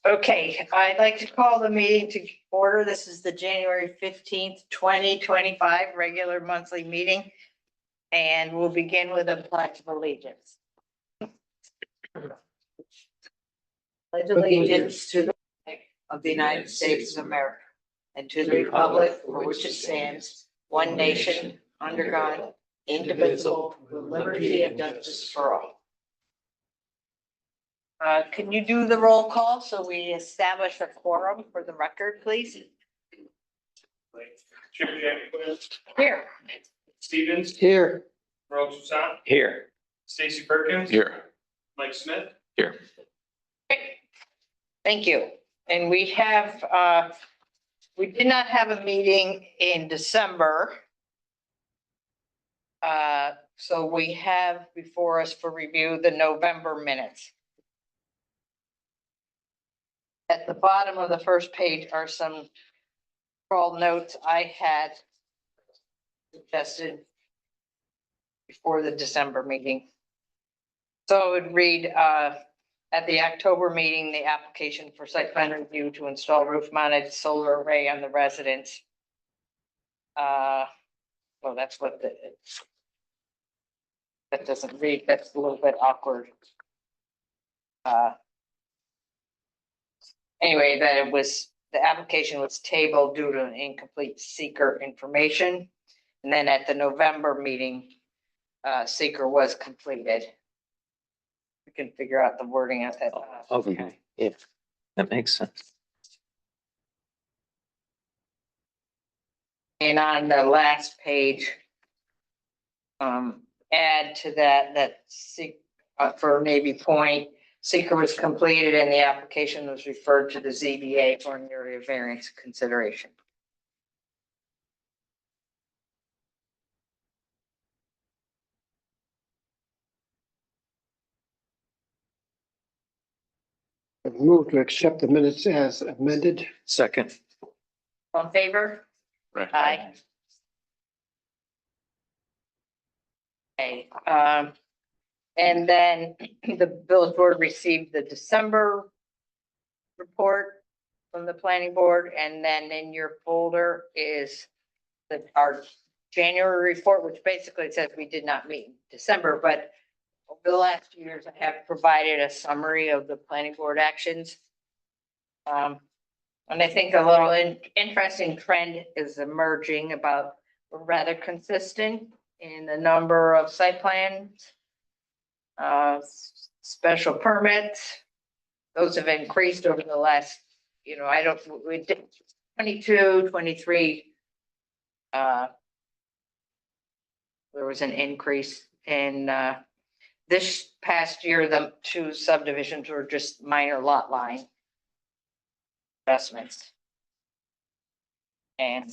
Okay, I'd like to call the meeting to order. This is the January 15th, 2025 regular monthly meeting. And we'll begin with a pledge of allegiance. Pledge allegiance to the flag of the United States of America and to the republic for which it stands, one nation, under God, indivisible, with liberty and justice for all. Can you do the roll call so we establish a quorum for the record, please? Jim Quinn, Here. Stevens, Here. Rose Toussaint, Here. Stacy Perkins. Here. Mike Smith. Here. Thank you. And we have, we did not have a meeting in December. So we have before us for review the November minutes. At the bottom of the first page are some scroll notes I had suggested before the December meeting. So it would read, at the October meeting, the application for site plan review to install roof mounted solar array on the residence. Well, that's what that doesn't read, that's a little bit awkward. Anyway, that it was, the application was tabled due to an incomplete seeker information. And then at the November meeting, seeker was completed. We can figure out the wording of that. Okay, yeah, that makes sense. And on the last page, add to that for Navy Point, seeker was completed and the application was referred to the ZBA for an area variance consideration. Move to accept the minutes as amended. Second. All in favor? Aye. Okay, and then the village board received the December report from the planning board, and then in your folder is our January report, which basically says we did not meet in December, but over the last 2 years, I have provided a summary of the planning board actions. And I think a little interesting trend is emerging about we're rather consistent in the number of site plans, special permits. Those have increased over the last, we did 22, 23. There was an increase in, this past year, the two subdivisions were just minor lot line investments. And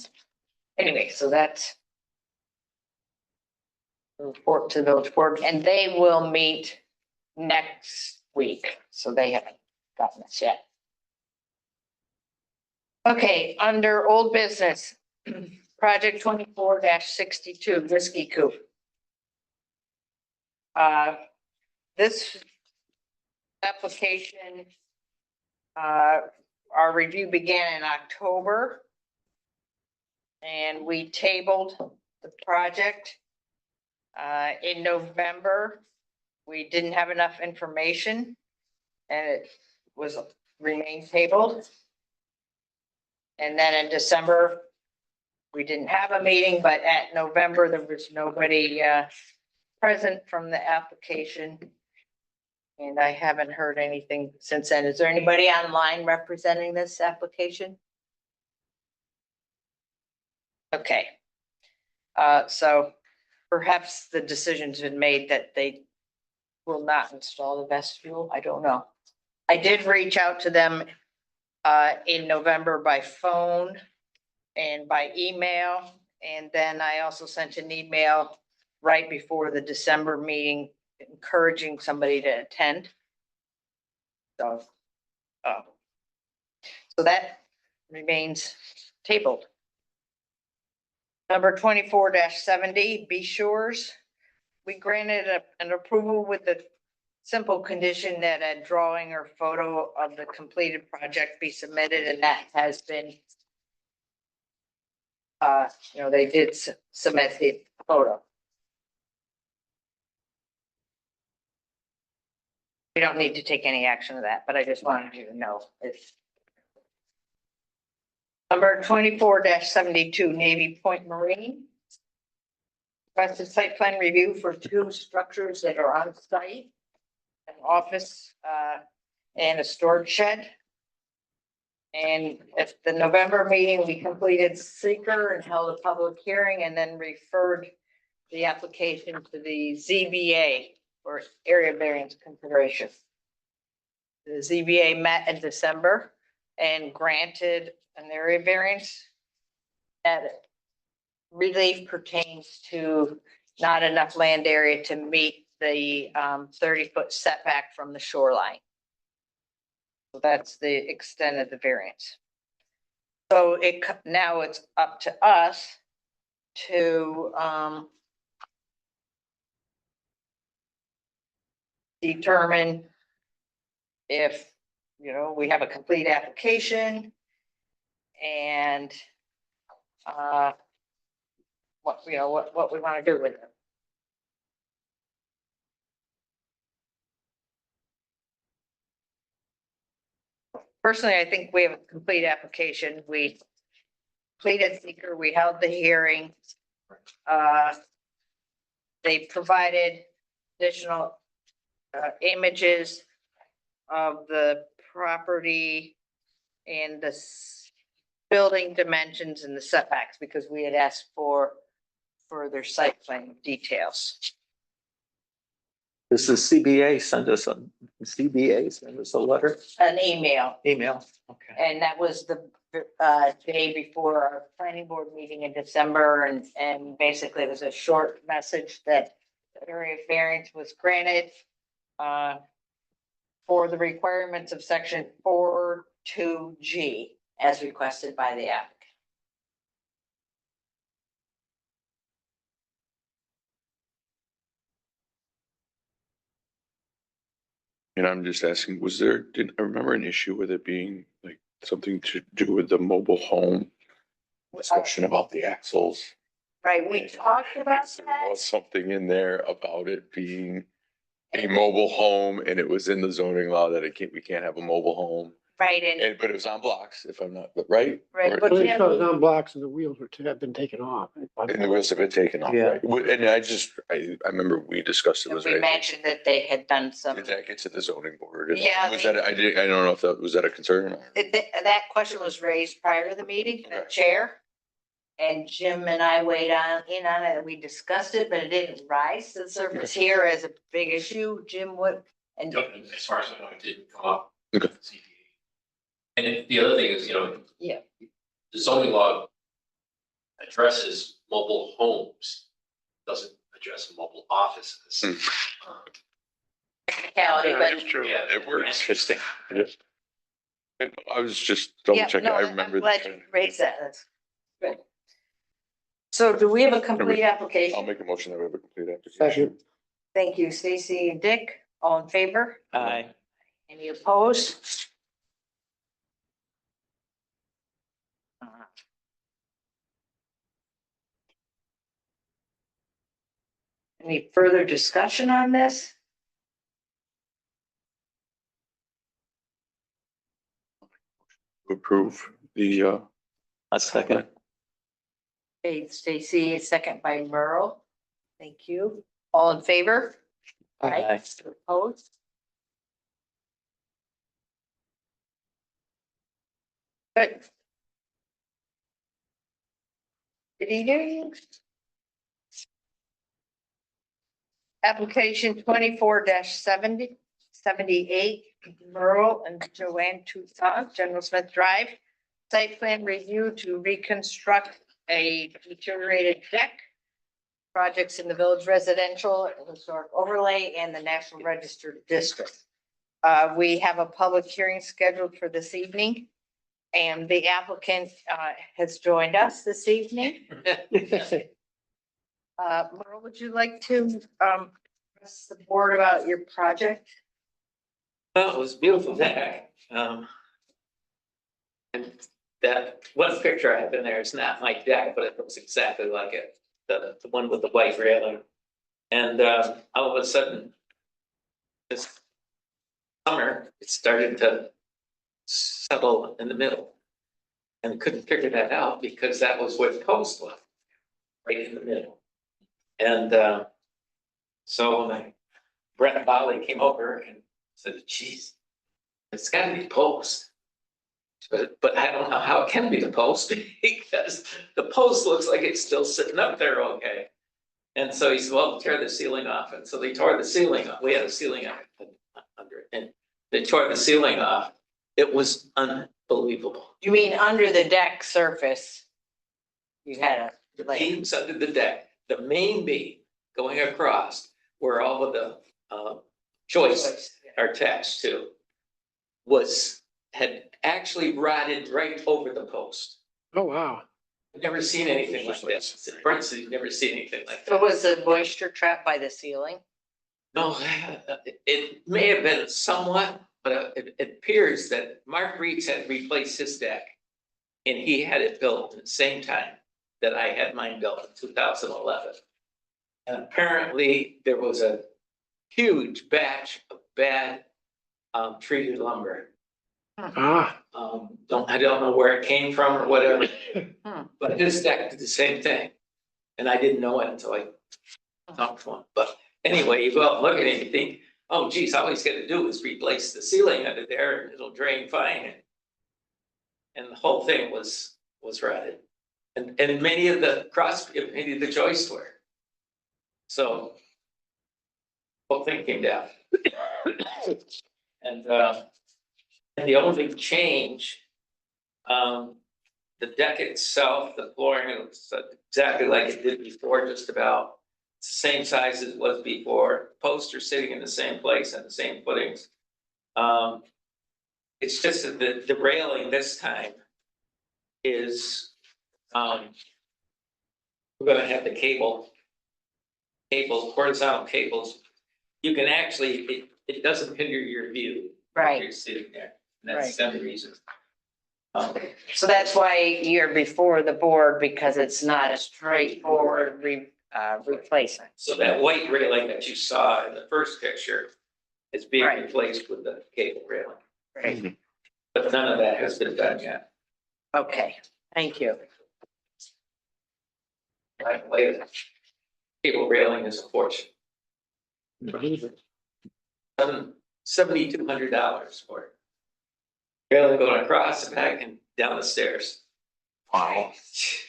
anyway, so that's the report to the village board, and they will meet next week, so they haven't gotten this yet. Okay, under old business, project 24-62, Whiskey Coop. This application, our review began in October. And we tabled the project. In November, we didn't have enough information and it was remained tabled. And then in December, we didn't have a meeting, but at November, there was nobody present from the application. And I haven't heard anything since then. Is there anybody online representing this application? Okay. So perhaps the decision's been made that they will not install the vestibule. I don't know. I did reach out to them in November by phone and by email. And then I also sent an email right before the December meeting encouraging somebody to attend. So, so that remains tabled. Number 24-70, B Shores. We granted an approval with the simple condition that a drawing or photo of the completed project be submitted, and that has been. They did submit the photo. We don't need to take any action of that, but I just wanted you to know it's. Number 24-72 Navy Point Marine. Requested site plan review for two structures that are on site. An office, and a storage shed. And at the November meeting, we completed seeker and held a public hearing and then referred the application to the ZBA for area variance consideration. The ZBA met in December and granted an area variance. That relief pertains to not enough land area to meet the 30-foot setback from the shoreline. So that's the extent of the variance. So now it's up to us to determine if, we have a complete application and what we want to do with it. Personally, I think we have a complete application. We completed seeker, we held the hearing. They provided additional images of the property and the building dimensions and the setbacks, because we had asked for further site plan details. Does the CBA send us a letter? An email, Email? Okay. and that was the day before our planning board meeting in December, and basically it was a short message that the area variance was granted for the requirements of section 4.2G as requested by the applicant. And I'm just asking, did I remember an issue with it being like something to do with the mobile home? Discussion about the axles. Right, we talked about There that. was something in there about it being a mobile home, and it was in the zoning law that we can't have a mobile home. Right, But it was on blocks, if I'm not, right? Right, Or- but- But it shows on blocks and the wheels have been taken off. And the wheels have been taken off, Yeah. right? And I remember we discussed it was we right. mentioned that they had done some. Did that get to the zoning board? Yeah, Was that, I don't know if was that a concern? or- That question was raised prior to the meeting, the Okay. chair. And Jim and I weighed in on it, and we discussed it, but it didn't rise to the surface here as a big issue. Jim, what? And Yep, and as far as I know, it didn't come up. Okay. And then the other thing is, Yeah. the zoning law addresses mobile homes, doesn't address mobile offices. technicality, but Yeah, It works. Interesting. I was just double yeah, checking. no, I I'm remember. glad you raised that. That's good. So do we have a complete I'll application? make a motion that we have a complete application. Second. Thank you, Stacy and Dick. All in favor? Aye. Any opposed? Any further discussion on this? Approve the, A second. Okay, Stacy, second by Merle. Thank you. All in favor? Aye. Opposed? Good. Did he do you? Application 24-78, Merle and Joanne Toussaint, General Smith Drive. Site plan review to reconstruct a deteriorated deck. Projects in the village residential, historic overlay, and the National Register District. We have a public hearing scheduled for this evening. And the applicant has joined us this evening. Merle, would you like to Ask the board about your project? Well, it was a beautiful day. And that one picture I have in there is not my deck, but it looks exactly like it. The one with the white railing. And all of a sudden, this summer, it started to settle in the middle. And couldn't figure that out because that was where the post was, right in the middle. And so when Brett Bali came over and said, geez, it's gotta be post. But I don't know how it can be the post because the post looks like it's still sitting up there okay. And so he said, well, tear the ceiling off. And so they tore the ceiling off. We had a ceiling under it. And they tore the ceiling off. It was unbelievable. You mean under the deck surface? You had a, like, Beams under the deck, the main beam going across where all of the joists are attached to had actually rotted right over the post. Oh, wow. I've never seen anything like this. Brent, you've never seen anything like so that. was the moisture trapped by the ceiling? No, it may have been somewhat, but it appears that Mark Reeds had replaced his deck. And he had it built at the same time that I had mine built in 2011. And apparently there was a huge batch of bad treated lumber. Ah, I don't know where it came from or whatever, Hmm. but his deck did the same thing. And I didn't know it until I talked to him. But anyway, you go out and look at it and you think, oh geez, all he's gonna do is replace the ceiling under there and it'll drain fine. And the whole thing was rotted. And many of the joists were. So whole thing came down. And the only change, the deck itself, the flooring looks exactly like it did before, just about. It's the same size as it was before. Posts are sitting in the same place and the same footings. It's just that the railing this time is, we're gonna have the horizontal cables. You can actually, it doesn't hinder your view. Right. You're sitting there. And that's the reason. So that's why you're before the board, because it's not a straightforward replacement. So that white railing that you saw in the first picture is being Right. replaced with the cable railing. Right, But none of that has been done yet. okay, thank you. By the way, the cable railing is a fortune. $7,200 for it. Railing going across the back and down the stairs. Wow. It's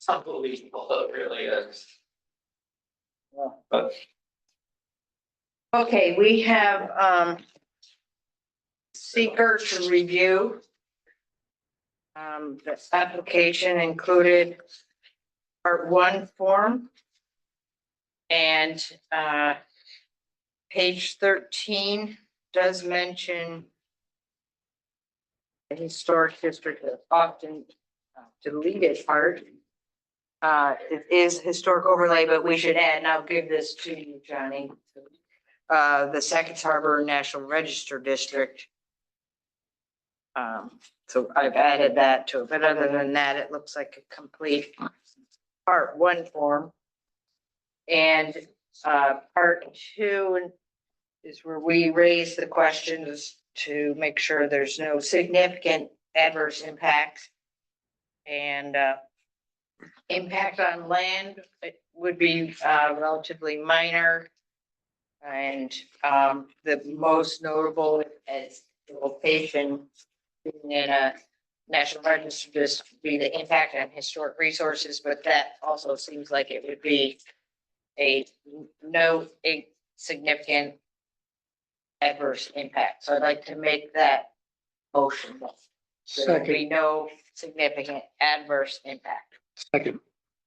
unbelievable, it really is. But Okay, we have seeker to review. The application included part 1 form. And page 13 does mention the historic district is often deleted part. It is historic overlay, but we should add, and I'll give this to you, Johnny. The Sackets Harbor National Register District. So I've added that to it, but other than that, it looks like a complete part 1 form. And part 2 is where we raise the questions to make sure there's no significant adverse impact. And impact on land, it would be relatively minor. And the most notable as the location being in a national register just be the impact on historic resources, but that also seems like it would be a significant adverse impact. So I'd like to make that motion. There will be second, no significant adverse impact. second.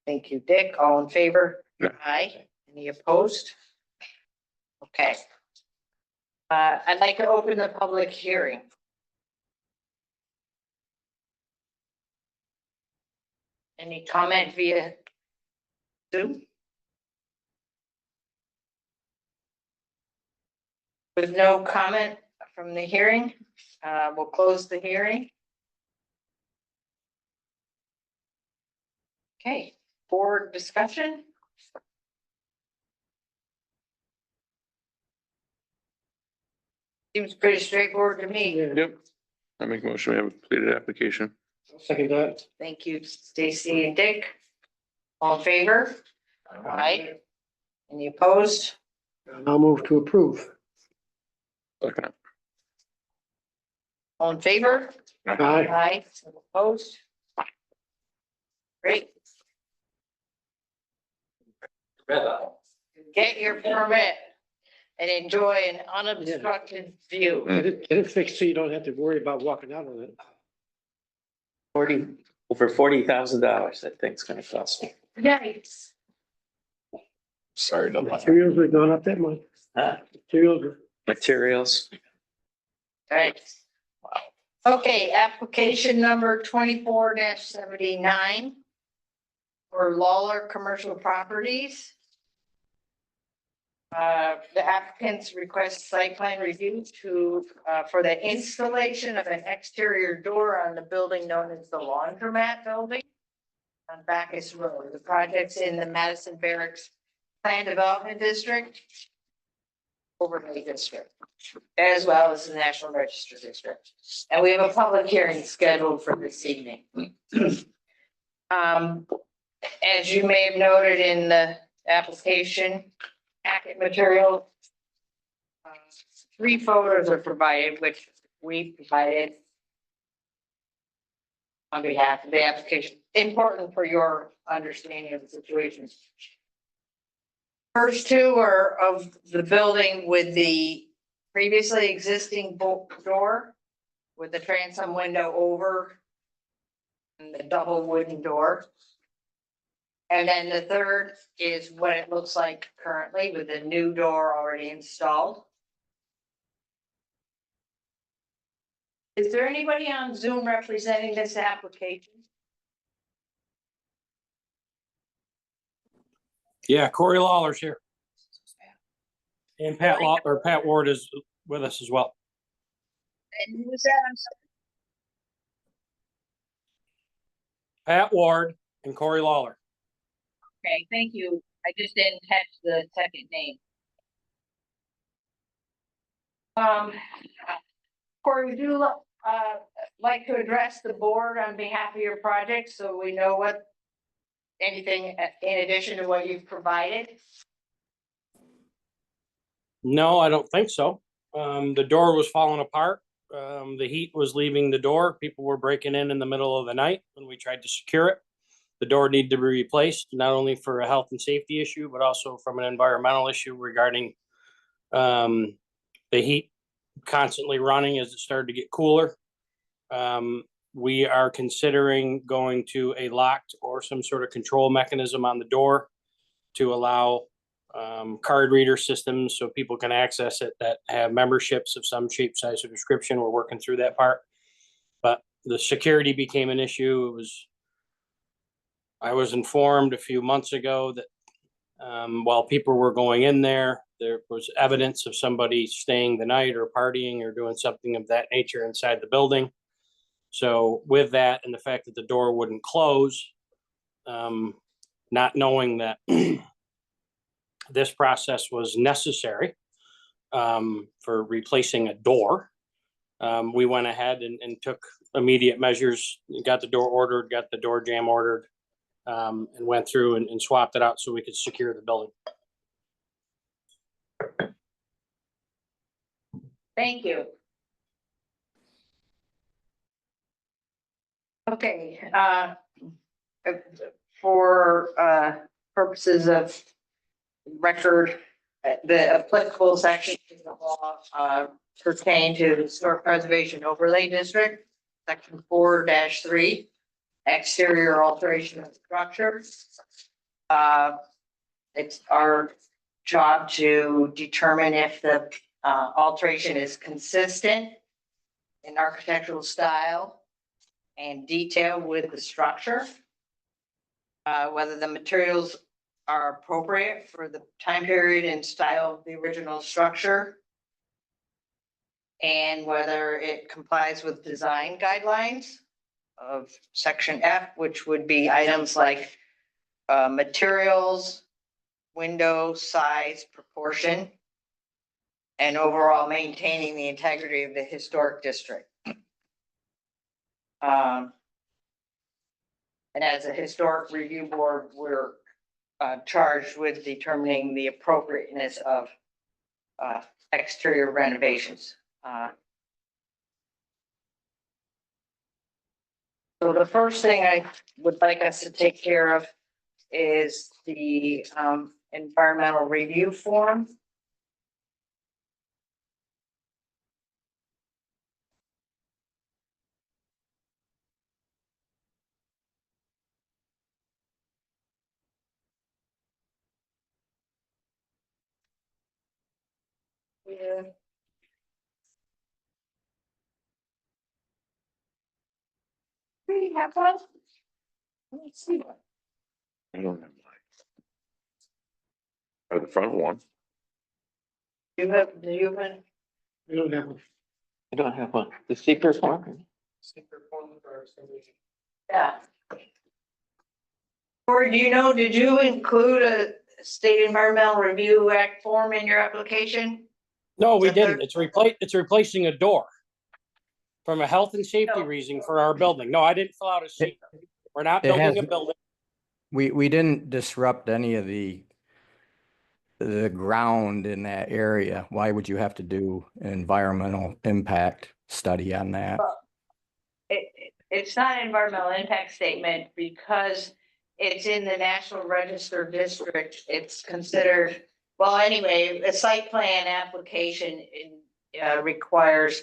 Thank you, Dick. All in favor? Yeah. Aye. Any opposed? Okay. I'd like to open the public hearing. Any comment via Zoom? With no comment from the hearing, we'll close the hearing. Okay, board discussion. Seems pretty straightforward to me. Yep. I make a motion, we have a completed application. Second that. Thank you, Stacy and Dick. All in favor? Aye. Any opposed? I'll move to approve. Second. All in favor? Aye. Aye. Opposed? Great. Get your permit and enjoy an unobstructed view. Get it fixed so you don't have to worry about walking out on it. Over $40,000, that thing's gonna cost me. Yikes. Sorry, no. Materials are going up that much. Huh? Materials are. Materials. Right. Okay, application number 24-79 for Lawler Commercial Properties. The applicants request site plan review for the installation of an exterior door on the building known as the Laundromat Building on Bacchus Road. The project's in the Madison Barracks Plan Development District, Overlay District, as well as the National Register District. And we have a public hearing scheduled for this evening. As you may have noted in the application packet material, 3 photos are provided, which we provided on behalf of the application, important for your understanding of the situation. First 2 are of the building with the previously existing door with the transom window over and the double wooden door. And then the third is what it looks like currently with the new door already installed. Is there anybody on Zoom representing this application? Yeah, Corey Lawler's here. And Pat Ward is with us as well. And who was that? I'm sorry. Pat Ward and Corey Lawler. Okay, thank you. I just didn't catch the second name. Corey, would you like to address the board on behalf of your project so we know what anything in addition to what you've provided? No, I don't think so. The door was falling apart. The heat was leaving the door. People were breaking in the middle of the night when we tried to secure it. The door needed to be replaced, not only for a health and safety issue, but also from an environmental issue regarding the heat constantly running as it started to get cooler. We are considering going to a locked or some sort of control mechanism on the door to allow card reader systems so people can access it that have memberships of some shape, size, or description. We're working through that part. But the security became an issue. I was informed a few months ago that while people were going in there was evidence of somebody staying the night or partying or doing something of that nature inside the building. So with that and the fact that the door wouldn't close, not knowing that this process was necessary for replacing a door, we went ahead and took immediate measures, got the door ordered, got the door jamb ordered, and went through and swapped it out so we could secure the building. Thank you. Okay, for purposes of record, the applicable sections of the law pertain to the Historic Preservation Overlay District, section 4-3, exterior alteration of structure. It's our job to determine if the alteration is consistent in architectural style and detail with the structure. Whether the materials are appropriate for the time period and style of the original structure. and whether it complies with design guidelines of section F, which would be items like materials, window size, proportion, and overall maintaining the integrity of the historic district. And as a historic review board, we're charged with determining the appropriateness of exterior renovations. So the first thing I would like us to take care of is the environmental review form. Yeah. Do you have one? Let's see. I don't have mine. Or the front one. Do you have one? We don't have, I don't have one. The secret one. Yeah. Or do you know, did you include a state environmental review act form in your application? No, we Is that didn't. It's replacing a door from a health and safety No. reason for our building. No, I didn't fill out a sheet. We're not It building a has- building. We didn't disrupt any of the ground in that area. Why would you have to do an environmental impact study on that? It's not an environmental impact statement because it's in the National Register District. It's considered, well, anyway, a site plan application requires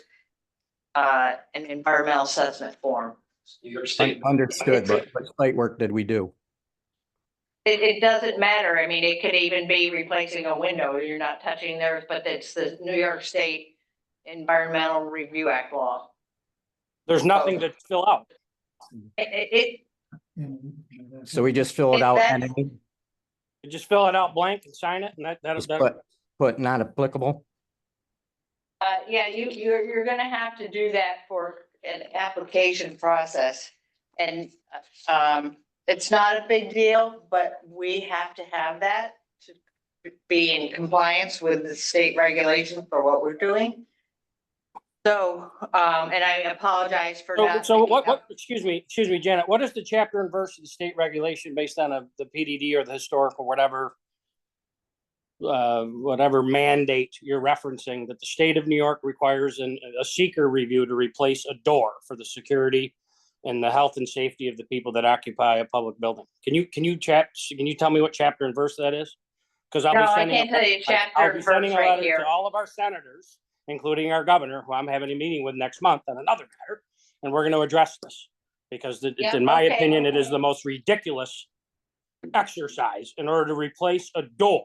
an environmental assessment form. New York State. Understood, but what site work did we do? It doesn't matter. I mean, it could even be replacing a window. You're not touching theirs, but it's the New York State Environmental Review Act law. There's nothing to fill out. So we just fill it Is out that- and then You just fill it out blank and sign it, and just that. put not applicable? Yeah, you're gonna have to do that for an application process. And, it's not a big deal, but we have to have that to be in compliance with the state regulations for what we're doing. So, and I apologize for not. So picking what, up- excuse me, Janet, what is the chapter and verse of the state regulation based on the PDD or the historic or whatever mandate you're referencing that the state of New York requires a seeker review to replace a door for the security and the health and safety of the people that occupy a public building? Can you tell me what chapter and verse that is? Because I'll No, be I sending. can't tell you chapter I'll and be sending verse a right letter here. to all of our senators, including our governor, who I'm having a meeting with next month on another matter, and we're going to address this. Because Yeah, in my okay. opinion, it is the most ridiculous exercise in order to replace a door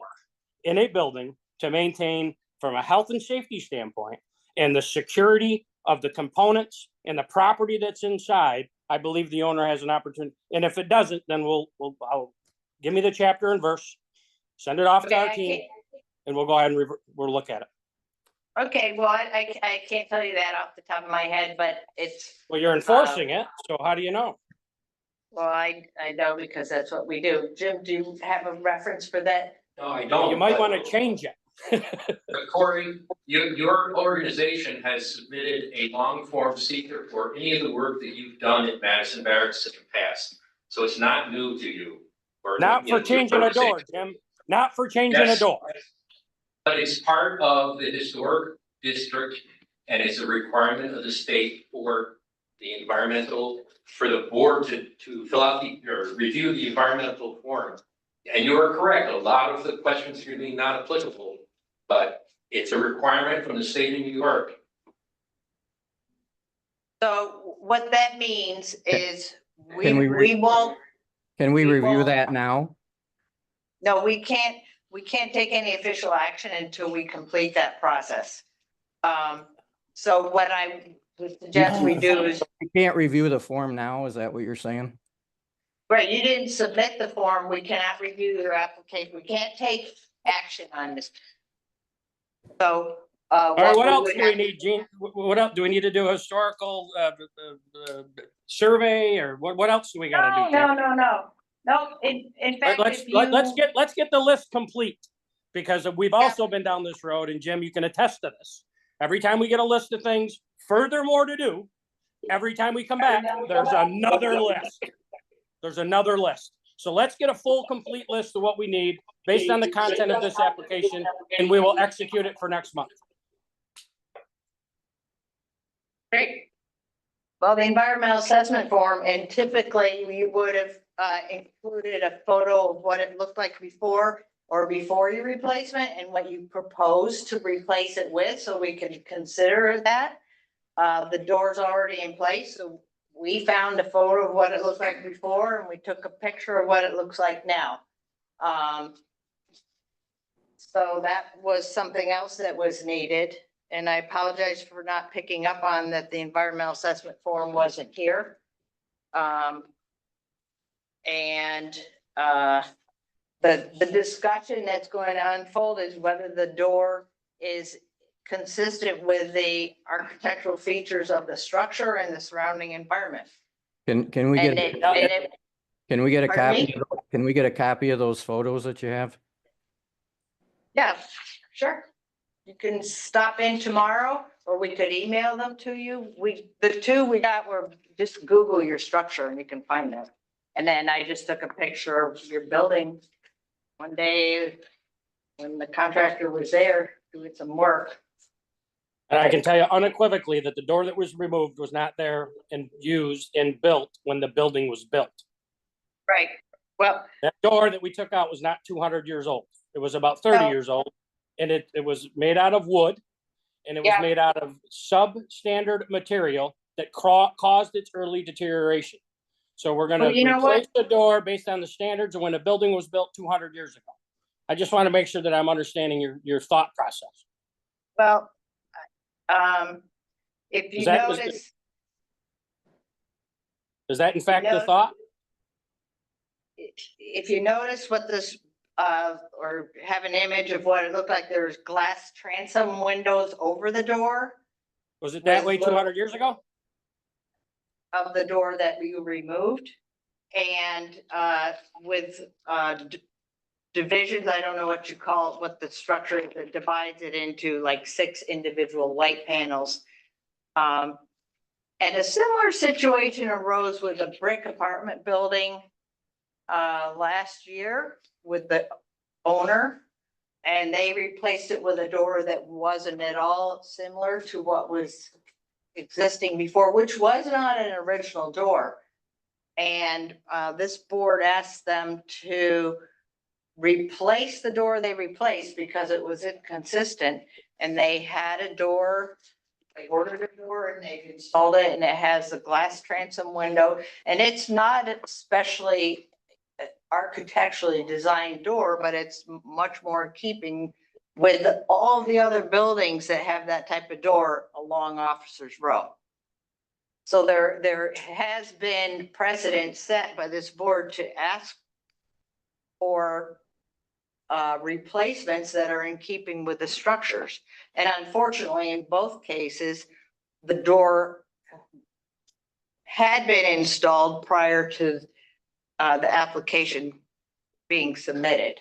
in a building to maintain from a health and safety standpoint and the security of the components and the property that's inside. I believe the owner has an opportunity. And if it doesn't, then I'll give me the chapter and verse, send it off to Okay, our I team, can't- and we'll go ahead and we'll look at it. Okay, well, I can't tell you that off the top of my head, but it's, Well, you're enforcing it, so how do you know? well, I know because that's what we do. Jim, do you have a reference for that? No, I don't. You might but- want to change it. But Corey, your organization has submitted a long form seeker for any of the work that you've done at Madison Barracks in the past. So it's not new to you. or, Not you know, for changing a door, organization. Jim. Not for changing a Yes. door. But it's part of the historic district and it's a requirement of the state for the environmental, for the board to fill out or review the environmental form. And you are correct, a lot of the questions are going to be not applicable, but it's a requirement from the state of New York. So what that means is Can we we won't, Can we review Well- that now? no, we can't take any official action until we complete that process. So what I would suggest we do is, We can't review the form now, is that what you're saying? right, you didn't submit the form, we cannot review your application, we can't take action on this. So All right, what we else would do we have- need, Gene? What else? Do we need to do a historical, survey or what else do we gotta No, do? Gene? no, in All right, fact, if you. let's get the list complete, because we've also been down this road, and Jim, you can attest to this. Every time we get a list of things furthermore to do, every time we come back, there's another list. There's another list. So let's get a full, complete list of what we need based on the content of this application, and we will execute it for next month. Great. Well, the environmental assessment form, and typically you would have included a photo of what it looked like before or before your replacement and what you propose to replace it with, so we can consider that. The door's already in place, so we found a photo of what it looked like before and we took a picture of what it looks like now. So that was something else that was needed. And I apologize for not picking up on that the environmental assessment form wasn't here. The discussion that's going to unfold is whether the door is consistent with the architectural features of the structure and the surrounding environment. Can we And get, it, can we get a Pardon copy? me? Can we get a copy of those photos that you have? yeah, sure. You can stop in tomorrow or we could email them to you. The two we got were just Google your structure and you can find them. And then I just took a picture of your building one day when the contractor was there doing some work. And I can tell you unequivocally that the door that was removed was not there and used and built when the building was built. Right. Well, That door that we took out was not 200 years old. It was about 30 No. years old, and it was made out of wood, and it was Yeah. made out of substandard material that caused its early deterioration. So we're gonna Well, you know what? replace the door based on the standards of when the building was built 200 years ago. I just want to make sure that I'm understanding your thought process. well, if you Is that- notice, Is that in fact the No. thought? if you notice what this, or have an image of what it looked like, there's glass transom windows over the door Was it that way With- 200 years ago? of the door that you removed. And, with, divisions, I don't know what you call it, what the structure is that divides it into like 6 individual light panels. And a similar situation arose with a brick apartment building last year with the owner. And they replaced it with a door that wasn't at all similar to what was existing before, which was not an original door. And this board asked them to replace the door they replaced because it was inconsistent. And they had a door, they ordered a door and they installed it, and it has a glass transom window. And it's not especially architecturally designed door, but it's much more in keeping with all the other buildings that have that type of door along Officers Row. So there has been precedent set by this board to ask for replacements that are in keeping with the structures. And unfortunately, in both cases, the door had been installed prior to the application being submitted.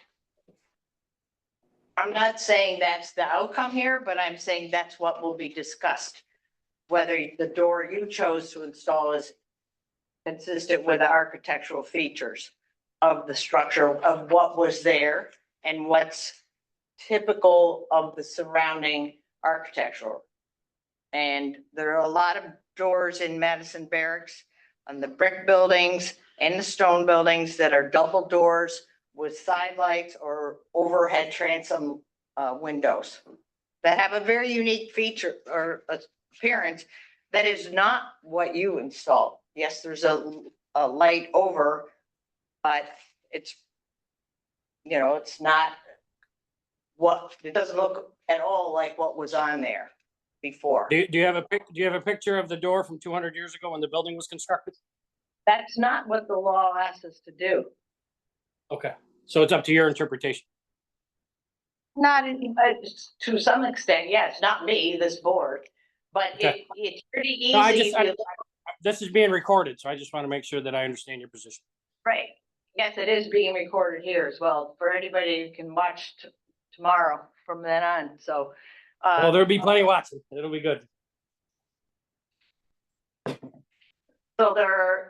I'm not saying that's the outcome here, but I'm saying that's what will be discussed. Whether the door you chose to install is consistent with the architectural features of the structure of what was there and what's typical of the surrounding architectural. And there are a lot of doors in Madison Barracks on the brick buildings and the stone buildings that are double doors with side lights or overhead transom windows that have a very unique feature or appearance that is not what you installed. Yes, there's a light over, but it's, it's not it doesn't look at all like what was on there before. Do you have a picture of the door from 200 years ago when the building was constructed? That's not what the law asks us to do. Okay, so it's up to your interpretation. Not in, to some extent, yes, not me, this board, but it's pretty No, easy to, This is being recorded, so I just want to make sure that I understand your position. right. Yes, it is being recorded here as well, for anybody who can watch tomorrow from then on, so. Well, there'll be plenty watching. It'll be good. So there,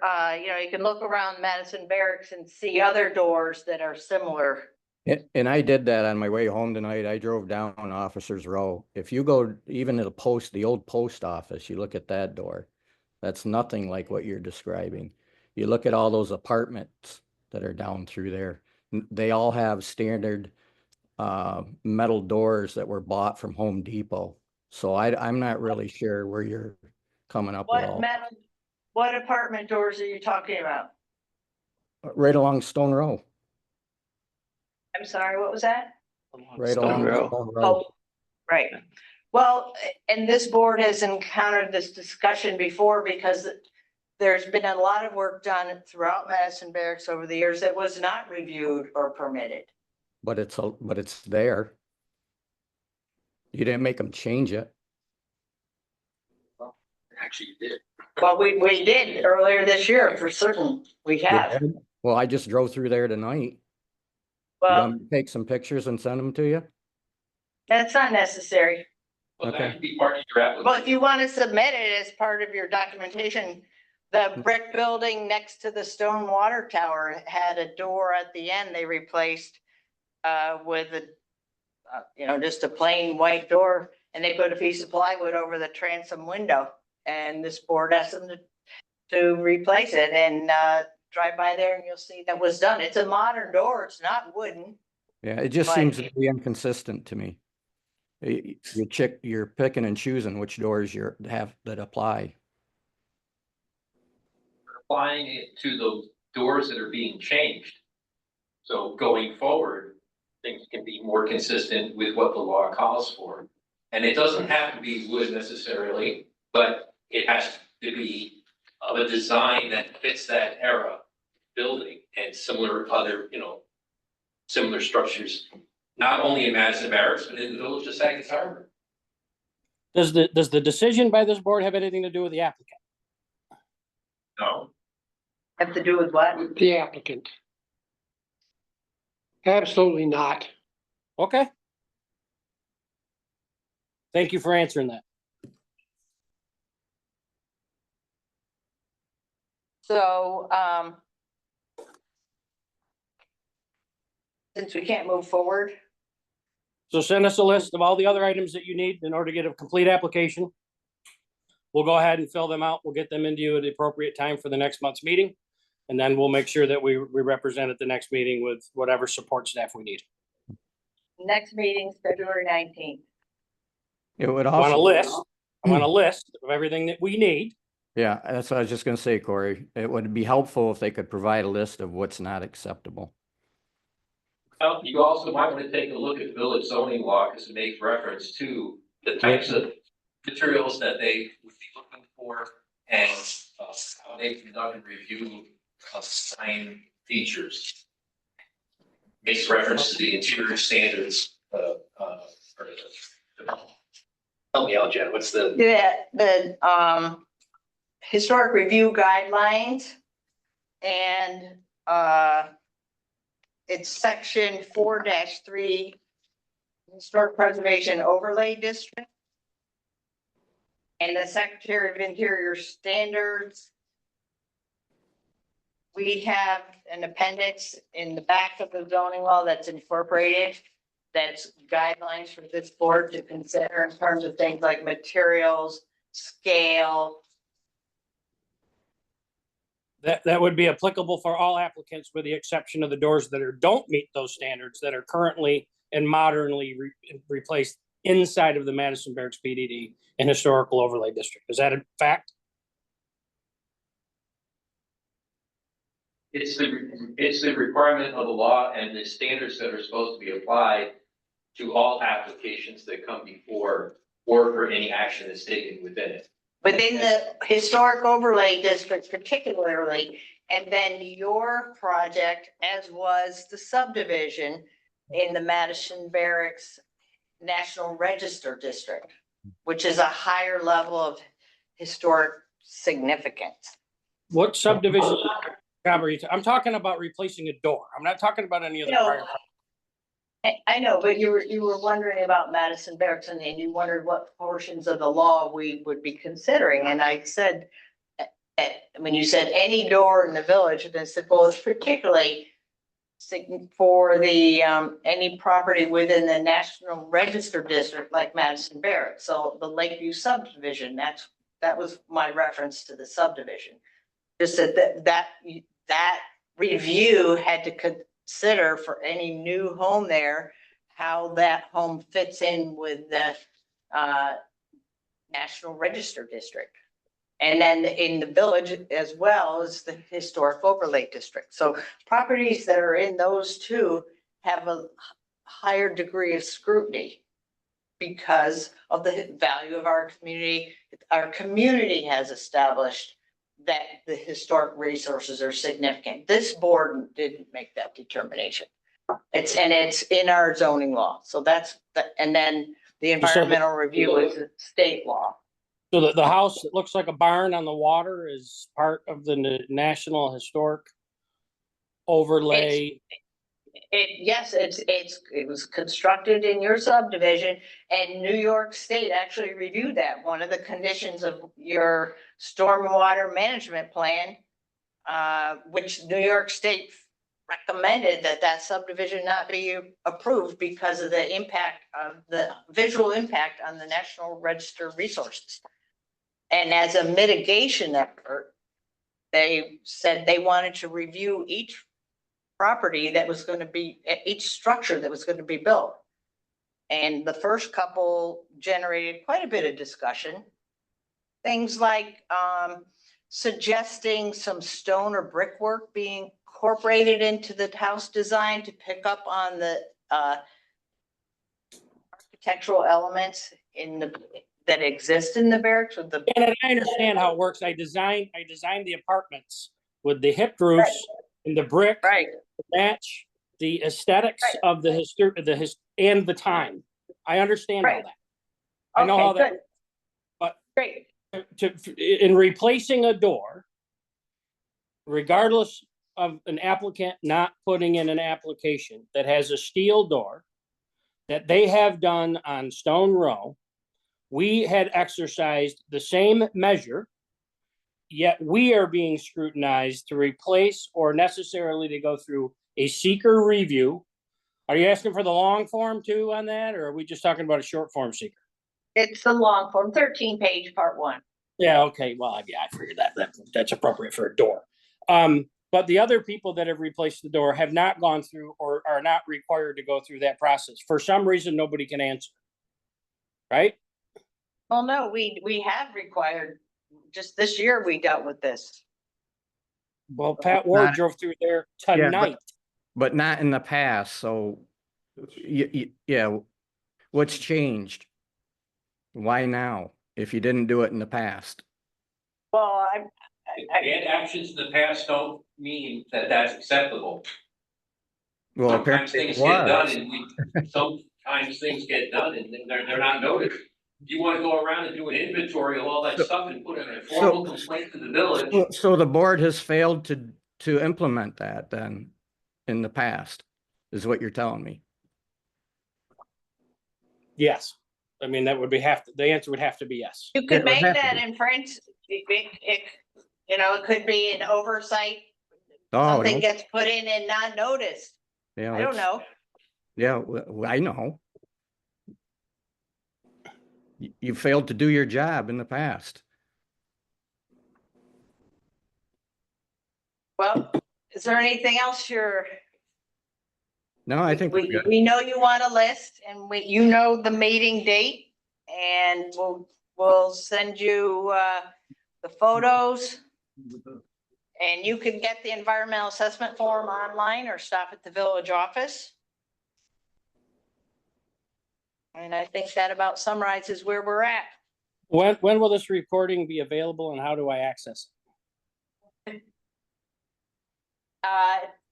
you can look around Madison Barracks and see other doors that are similar. And I did that on my way home tonight. I drove down Officers Row. If you go even to the old post office, you look at that door. That's nothing like what you're describing. You look at all those apartments that are down through there. They all have standard metal doors that were bought from Home Depot. So I'm not really sure where you're coming up with all. What apartment doors are you talking about? Right along Stone Row. I'm sorry, what was that? Right Stone along Row. Stone Row. Oh, right. Well, and this board has encountered this discussion before because there's been a lot of work done throughout Madison Barracks over the years that was not reviewed or permitted. But it's there. You didn't make them change it. Actually, you did. Well, we did earlier this year for certain. We have. Well, I just drove through there tonight. You Well, want me to take some pictures and send them to you? that's not necessary. Well, Okay. that could be part of your application. Well, if you want to submit it as part of your documentation, the brick building next to the stone water tower had a door at the end they replaced with just a plain white door, and they put a piece of plywood over the transom window. And this board asked them to replace it and drive by there and you'll see that was done. It's a modern door. It's not wooden. Yeah, it just But- seems to be inconsistent to me. You're picking and choosing which doors that apply. Applying it to the doors that are being changed. So going forward, things can be more consistent with what the law calls for. And it doesn't have to be wood necessarily, but it has to be of a design that fits that era building and similar other, similar structures, not only in Madison Barracks, but in the village of Sackets Harbor. Does the decision by this board have anything to do with the applicant? No. Have to do with what? The applicant. Absolutely not. Okay. Thank you for answering that. So, since we can't move forward, So send us a list of all the other items that you need in order to get a complete application. We'll go ahead and fill them out. We'll get them into you at the appropriate time for the next month's meeting. And then we'll make sure that we represent at the next meeting with whatever support staff we need. next meeting's February 19th. It would I want a also, list. I want a list of everything that we need. yeah, that's what I was just gonna say, Corey. It would be helpful if they could provide a list of what's not acceptable. Well, you also might want to take a look at village zoning law because it makes reference to the types of materials that they would be looking for and how they conduct a review of sign features. Makes reference to the interior standards help me out, Jen, what's the? The historic review guidelines and it's section 4-3 historic preservation overlay district. And the Secretary of Interior standards. We have an appendix in the back of the zoning law that's incorporated. That's guidelines for this board to consider in terms of things like materials, scale. That would be applicable for all applicants with the exception of the doors that don't meet those standards that are currently and modernly replaced inside of the Madison Barracks PDD and historical overlay district. Is that a fact? It's the requirement of the law and the standards that are supposed to be applied to all applications that come before or for any action that's taken within it. Within the historic overlay district particularly, and then your project, as was the subdivision, in the Madison Barracks National Register District, which is a higher level of historic significance. What subdivision? I'm talking about replacing a door. I'm not talking about any other No. prior. I know, but you were wondering about Madison Barracks and you wondered what portions of the law we would be considering. And I said, when you said any door in the village, and I said, well, it's particularly for the, any property within the National Register District like Madison Barracks. So the Lakeview subdivision, that was my reference to the subdivision. Just that review had to consider for any new home there, how that home fits in with the National Register District. And then in the village as well as the historic overlay district. So properties that are in those two have a higher degree of scrutiny because of the value of our community. Our community has established that the historic resources are significant. This board didn't make that determination. It's in our zoning law. So and then the environmental review is a state law. So the house that looks like a barn on the water is part of the National Historic Overlay. Yes, it was constructed in your subdivision and New York State actually reviewed that. One of the conditions of your stormwater management plan, which New York State recommended that subdivision not be approved because of the impact of the visual impact on the National Register resources. And as a mitigation effort, they said they wanted to review each property that was going to be, each structure that was going to be built. And the first couple generated quite a bit of discussion. Things like suggesting some stone or brickwork being incorporated into the house design to pick up on the architectural elements that exist in the barracks with the. And I understand how it works. I designed the apartments with the hip roofs and the brick. Right. To match the aesthetics of the and the time. I understand all that. I know how that. Good. But Great. In replacing a door, regardless of an applicant not putting in an application that has a steel door that they have done on Stone Row, we had exercised the same measure, yet we are being scrutinized to replace or necessarily to go through a seeker review. Are you asking for the long form too on that, or are we just talking about a short form seeker? It's the long form, 13-page part one. Yeah, okay, well, yeah, I figured that's appropriate for a door. But the other people that have replaced the door have not gone through or are not required to go through that process. For some reason, nobody can answer. Right? Well, no, we have required, just this year we dealt with this. Well, Pat Ward drove through there tonight. But not in the past, so, yeah, what's changed? Why now, if you didn't do it in the past? Well, And actions in the past don't mean that that's acceptable. Well, Sometimes apparently things it get done was. sometimes things get done and they're not noticed. You want to go around and do an inventory of all that stuff and put in a formal complaint to the village. So the board has failed to implement that then in the past, is what you're telling me. Yes. I mean, that would be the answer would have to be yes. you could It would make have to that be. in print. It could be an oversight. Oh, Something no. gets put in and not noticed. Yeah, I don't know. Yeah, I know. You failed to do your job in the past. Well, is there anything else No, I think we're good. we know you want a list and you know the meeting date and we'll send you the photos. And you can get the environmental assessment form online or stop at the village office. And I think that about summarizes where we're at. When will this recording be available and how do I access it?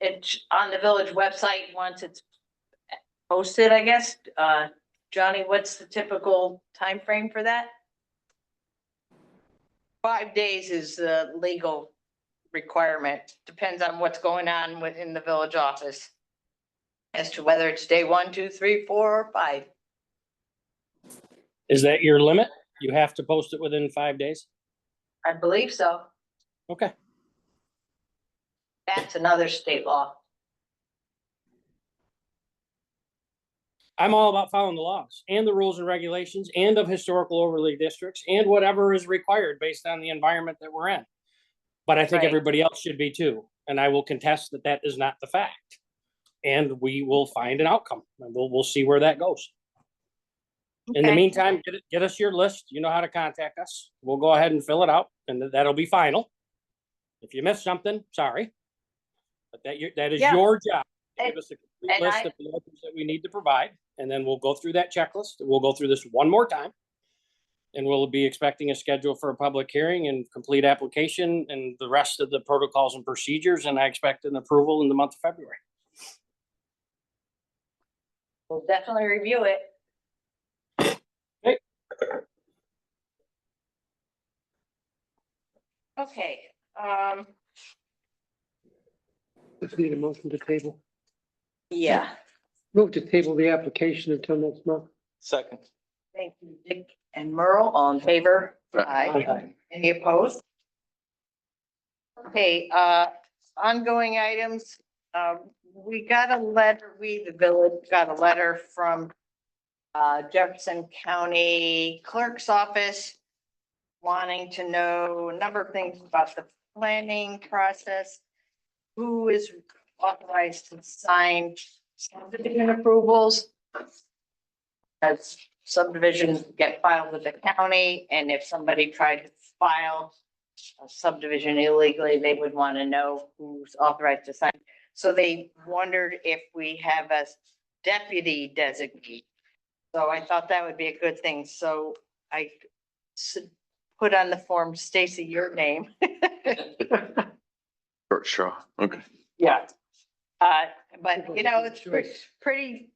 It's on the village website once it's posted, I guess. Johnny, what's the typical time frame for that? 5 days is the legal requirement. Depends on what's going on within the village office. As to whether it's day 1, 2, 3, 4, or 5. Is that your limit? You have to post it within 5 days? I believe so. Okay. That's another state law. I'm all about following the laws and the rules and regulations and of historical overlay districts and whatever is required based on the environment that we're in. But I think Right. everybody else should be too. And I will contest that that is not the fact. And we will find an outcome and we'll see where that goes. In the Okay. meantime, get us your list. You know how to contact us. We'll go ahead and fill it out and that'll be final. If you missed something, sorry. But that is Yeah. your job. And- Give us a complete and list I- of the items that we need to provide, and then we'll go through that checklist. We'll go through this one more time. And we'll be expecting a schedule for a public hearing and complete application and the rest of the protocols and procedures, and I expect an approval in the month of February. We'll definitely review it. Okay. Okay, Just need a motion to table. yeah, Move to table the application until next month. Second. thank you, Dick and Merle, all in favor? Aye. Any opposed? Okay, ongoing items, we got a letter, the village got a letter from Jefferson County Clerk's Office wanting to know a number of things about the planning process. Who is authorized to sign subdivision approvals? As subdivisions get filed with the county, and if somebody tried to file a subdivision illegally, they would want to know who's authorized to sign. So they wondered if we have a deputy designee. So I thought that would be a good thing. So I put on the form, Stacy, your name. Short straw, okay. Yeah. But you know, it's pretty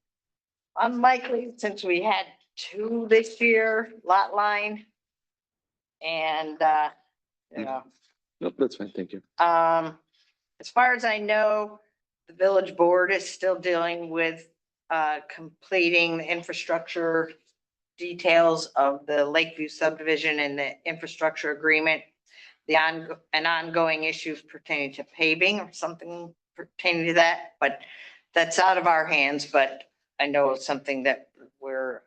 unlikely since we had 2 this year, lot line. And, you know, Nope, that's fine, thank you. as far as I know, the village board is still dealing with, completing the infrastructure details of the Lakeview subdivision and the infrastructure agreement. An ongoing issues pertaining to paving or something pertaining to that, but that's out of our hands, but I know it's something that we're,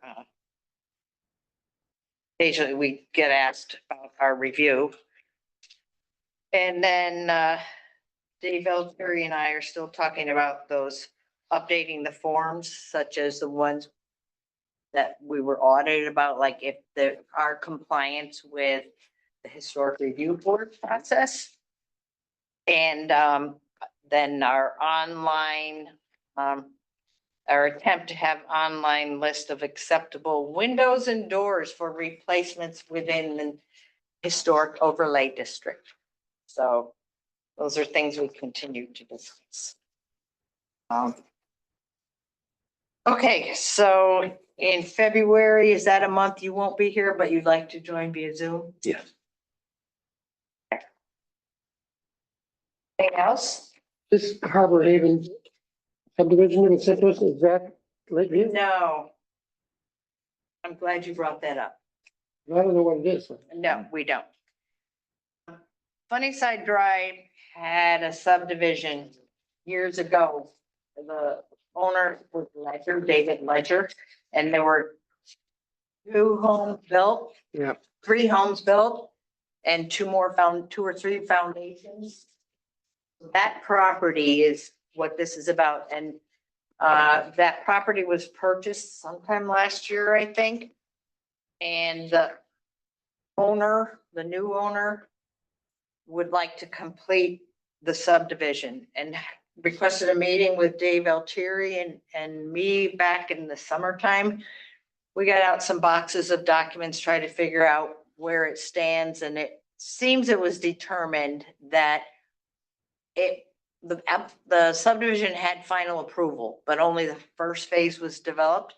occasionally we get asked about our review. And then, Dave Ellsbury and I are still talking about those, updating the forms such as the ones that we were audited about, like if there are compliance with the historic review board process. And then our online, our attempt to have online list of acceptable windows and doors for replacements within the historic overlay district. So those are things we continue to discuss. Okay, so in February, is that a month you won't be here, but you'd like to join via Zoom? Yes. Anything else? This Harbor Haven subdivision in Citrus, is that Lakeview? No. I'm glad you brought that up. I don't know what it is. No, we don't. Sunnyside Drive had a subdivision years ago. The owner was Ledger, David Ledger, and there were 2 homes built. Yeah. 3 homes built and 2 or 3 foundations. That property is what this is about, and that property was purchased sometime last year, I think. And the owner, the new owner, would like to complete the subdivision and requested a meeting with Dave Altieri and me back in the summertime. We got out some boxes of documents, trying to figure out where it stands, and it seems it was determined that it the subdivision had final approval, but only the first phase was developed.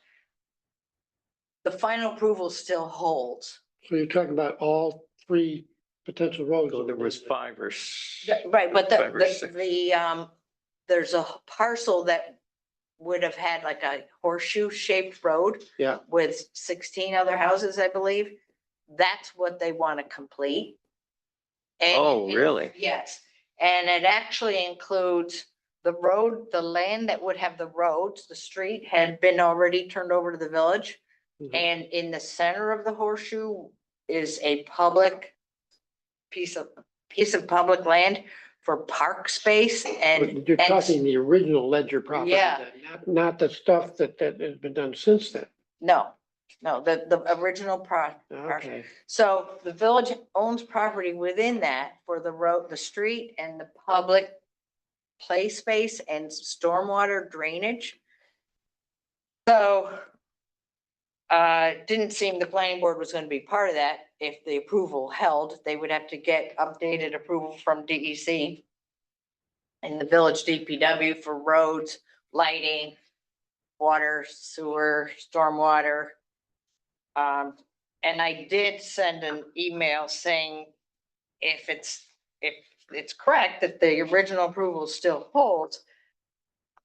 The final approval still holds. So you're talking about all three potential roads. So there was five or. Right, but Five or six. there's a parcel that would have had like a horseshoe shaped road. Yeah. With 16 other houses, I believe. That's what they want to complete. And- Oh, really? Yes, and it actually includes the road, the land that would have the roads, the street had been already turned over to the village. Mhm. And in the center of the horseshoe is a public piece of public land for park space and. You're talking the original Ledger property. Yeah. then, not the stuff that has been done since then. No, the original parcel. Okay. So the village owns property within that for the road, the street and the public play space and stormwater drainage. So didn't seem the planning board was gonna be part of that. If the approval held, they would have to get updated approval from DEC and the village DPW for roads, lighting, water, sewer, stormwater. And I did send an email saying if it's correct that the original approval still holds,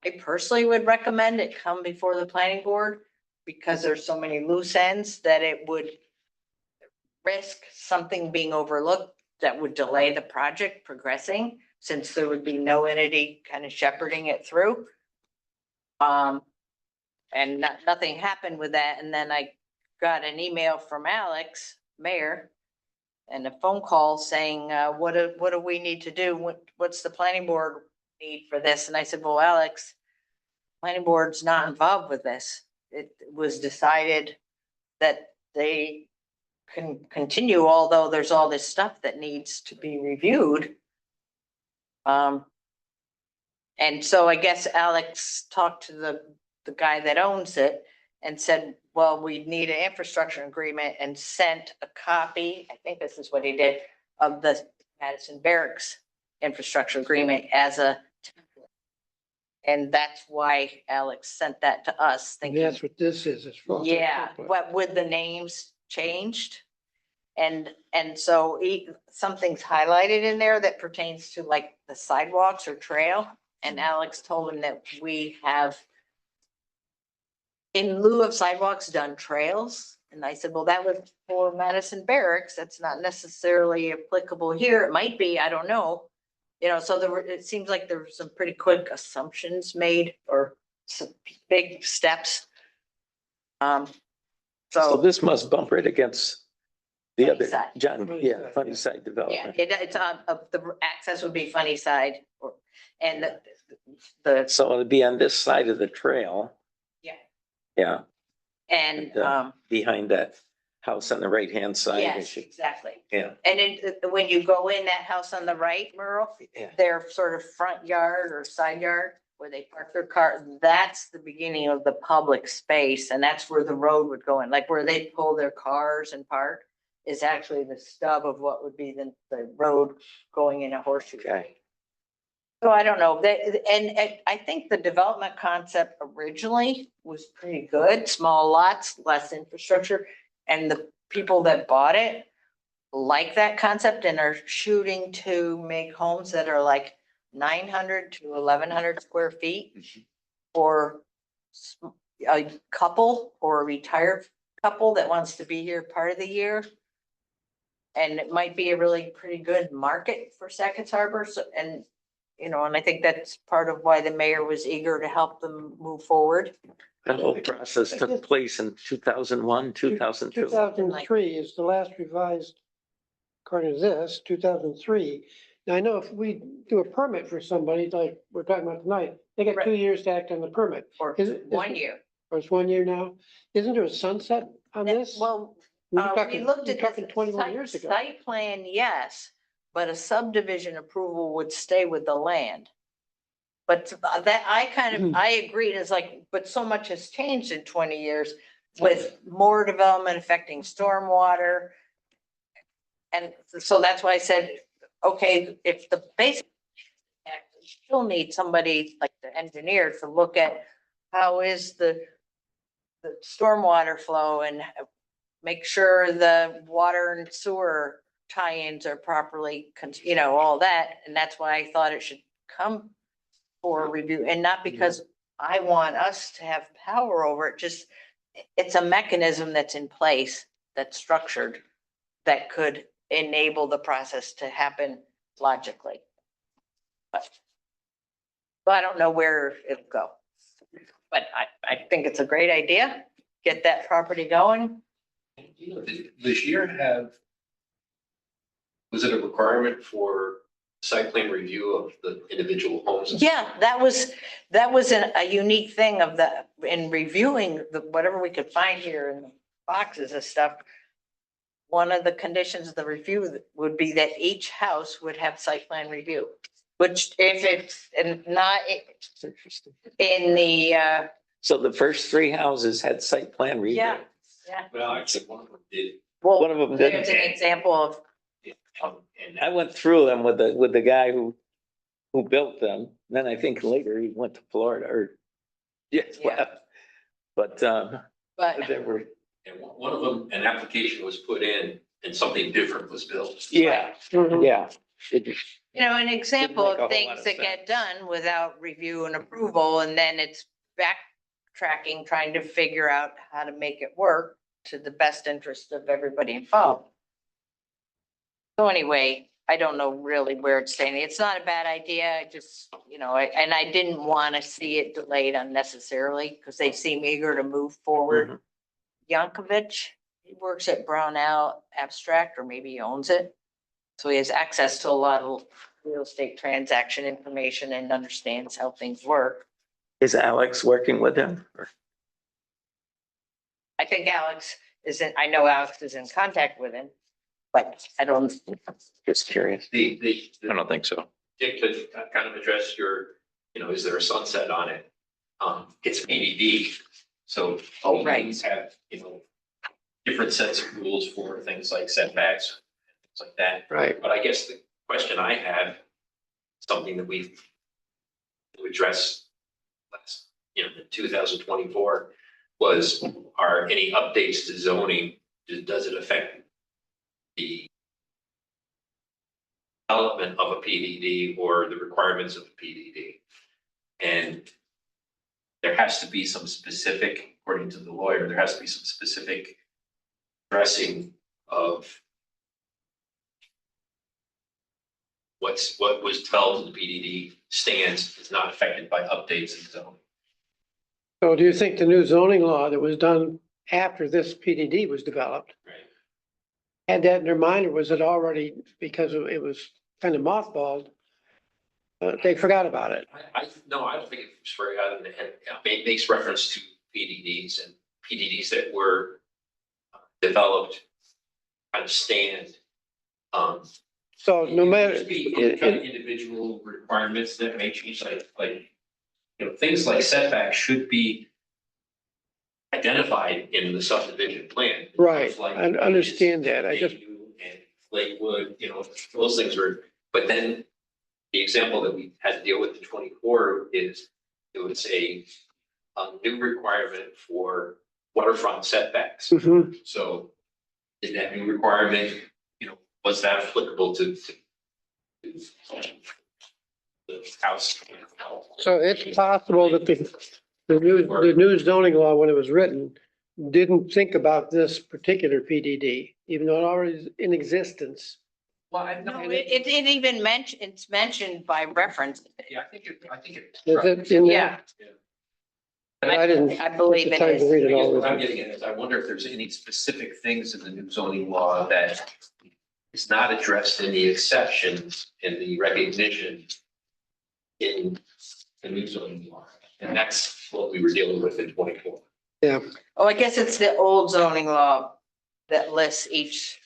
I personally would recommend it come before the planning board because there's so many loose ends that it would risk something being overlooked that would delay the project progressing, since there would be no entity kind of shepherding it through. And nothing happened with that. And then I got an email from Alex, mayor, and a phone call saying, what do we need to do? What's the planning board need for this? And I said, well, Alex, planning board's not involved with this. It was decided that they can continue, although there's all this stuff that needs to be reviewed. And so I guess Alex talked to the guy that owns it and said, well, we need an infrastructure agreement, and sent a copy, I think this is what he did, of the Madison Barracks infrastructure agreement as a template. And that's why Alex sent that to us, And thinking, that's what this is. It's for- yeah, what with the names changed. And so something's highlighted in there that pertains to like the sidewalks or trail. And Alex told him that we have, in lieu of sidewalks, done trails. And I said, well, that was for Madison Barracks. That's not necessarily applicable here. It might be, I don't know. You know, so it seems like there were some pretty quick assumptions made or some big steps. So So, this must bump right against the other, Sunnyside. John, yeah, funny side yeah, development. it's on, the access would be Funny Side and the, So it'd be on this side of the trail. Yeah. Yeah, and, behind that house on the right-hand side. yes, exactly. Yeah, And when you go in that house on the right, Merle, yeah. their sort of front yard or side yard where they park their car, that's the beginning of the public space. And that's where the road would go in, like where they pull their cars and park is actually the stub of what would be the road going in a horseshoe. Okay. So I don't know, and I think the development concept originally was pretty good, small lots, less infrastructure. And the people that bought it like that concept and are shooting to make homes that are like 900 to 1,100 square feet for a couple or a retired couple that wants to be here part of the year. And it might be a really pretty good market for Sackets Harbor. So, and, you know, and I think that's part of why the mayor was eager to help them move forward. That whole process took place in 2001, 2002. 2003 is the last revised, according to this, 2003. Now, I know if we do a permit for somebody, like we're talking about tonight, they got 2 years to act on the permit. Or Is it- 1 year. Or it's 1 year now? Isn't there a sunset on this? Well, We're we talking- looked we're at talking this 21 years ago. site plan, yes, but a subdivision approval would stay with the land. But that, I agreed, it's like, but so much has changed in 20 years with more development affecting stormwater. And so that's why I said, okay, if the basic still need somebody like the engineer to look at how is the stormwater flow and make sure the water and sewer tie-ins are properly, you know, all that. And that's why I thought it should come for review, and not because I want us to have power over it, just it's a mechanism that's in place, that's structured, that could enable the process to happen logically. But I don't know where it'll go. But I think it's a great idea. Get that property going. You know, does year have, was it a requirement for site plan review of the individual homes? Yeah, that was a unique thing of the, in reviewing the, whatever we could find here in the boxes of stuff. One of the conditions of the review would be that each house would have site plan review, which if it's not in the, So the first 3 houses had site plan review. yeah. Well, actually, one of them did. Well, One of them there's didn't. an example of, And I went through them with the guy who built them. Then I think later he went to Florida or, yeah, Yeah. but, but there were, and one of them, an application was put in and something different was built. yeah, yeah. It- you know, an example make a whole of lot things of that get done without review and approval, and then it's backtracking, trying to figure out how to make it work to the best interest of everybody involved. So anyway, I don't know really where it's standing. It's not a bad idea. I just, you know, and I didn't want to see it delayed unnecessarily because they seem eager to move forward. Yankovic, he works at Brownell Abstract, or maybe he owns it. So he has access to a lot of real estate transaction information and understands how things work. Is Alex working with him? Or- I think Alex is in, I know Alex is in contact with him, but I don't, Just curious. I don't think so. Dick, to kind of address your, you know, is there a sunset on it? It's PDD, so. Oh, right. PDDs have, you know, different sets of rules for things like setbacks, things like that. Right. But I guess the question I have, something that we've addressed last, you know, in 2024, was are any updates to zoning, does it affect the development of a PDD or the requirements of a PDD? And there has to be some specific, according to the lawyer, there has to be some specific addressing of what was developed in the PDD stands is not affected by updates in zoning. So do you think the new zoning law that was done after this PDD was developed Right. had that in their mind, or was it already, because it was kind of mothballed? They forgot about it. No, I don't think it was very out of the head. It makes reference to PDDs and PDDs that were developed kind of stand. So no matter, It used to be kind of individual requirements that may change, like, you know, things like setbacks should be identified in the subdivision plan. right, Like I understand that. I just, And Lakewood, you know, those things are, but then the example that we had to deal with in 24 is it was a new requirement for waterfront setbacks. mhm. So is that new requirement, you know, was that applicable to the house? So it's possible that the new zoning law, when it was written, didn't think about this particular PDD, even though it already is in existence. Well, I no, it even mentioned, it's mentioned by reference. Yeah, I think it. Is it in Yeah. there? I didn't. I believe take the it time to is. read it I guess all. what I'm getting at is I wonder if there's any specific things in the new zoning law that is not addressed in the exceptions in the recognition in the new zoning law. And that's what we were dealing with in 24. Yeah, Oh, I guess it's the old zoning law that lists each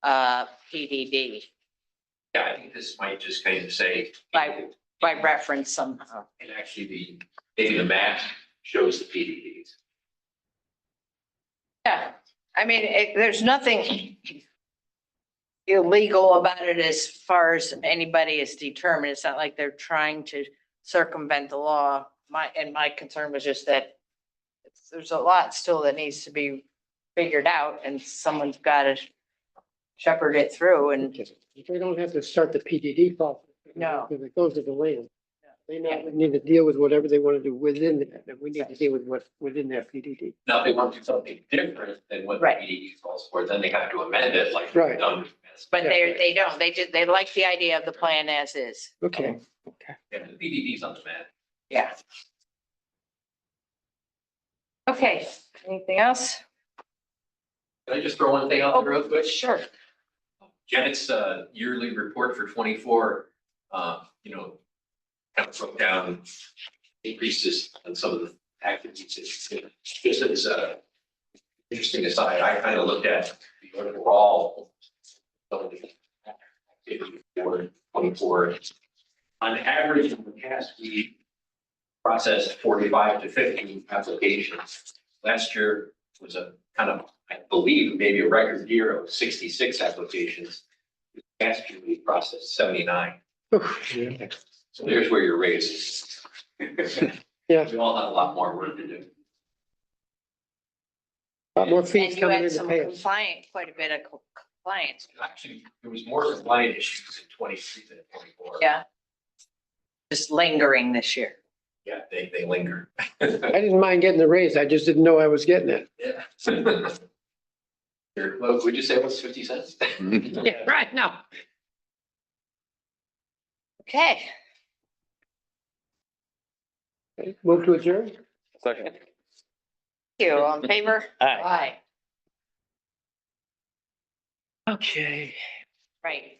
PDD Yeah, I think this might just kind of say. by reference somehow. And actually maybe the map shows the PDDs. Yeah, I mean, there's nothing. illegal about it as far as anybody is determined. It's not like they're trying to circumvent the law. My concern was just that there's a lot still that needs to be figured out and someone's got to shepherd it through and They don't have to start the PDD process. No. Because it goes to the land. They now need to deal with whatever they want to do within that, and we need to deal with what's within that PDD. Now, if they want to do something different than what the Right. PDD calls for, then they have to amend it like. Right. done. but they don't. They like the idea of the plan as is. Okay. Yeah, the PDD's on the map. Yeah. Okay, anything else? Can I just throw one thing out there real quick? Sure. Janet's yearly report for 24, kind of broke down increases on some of the activities. Just as interesting aside, I kind of looked at the overall of the activity for 24. On average, in the past, we processed 45 to 50 applications. Last year was a kind of, I believe, maybe a record year of 66 applications. Last year we processed 79. So there's where your raise is. Yeah. We all have a lot more work to do. A lot more And fees you coming had in to some pay us. compliant, quite a bit of compliance. Actually, there was more compliant issues in 23 than 24. Yeah. Just lingering this year. Yeah, they linger. I didn't mind getting the raise. I just didn't know I was getting it. Yeah. Here, what would you say it was 50 cents? Yeah, right now. Okay. Move to adjourn? Second. Thank you. All in favor? Aye. Aye. Okay. Right.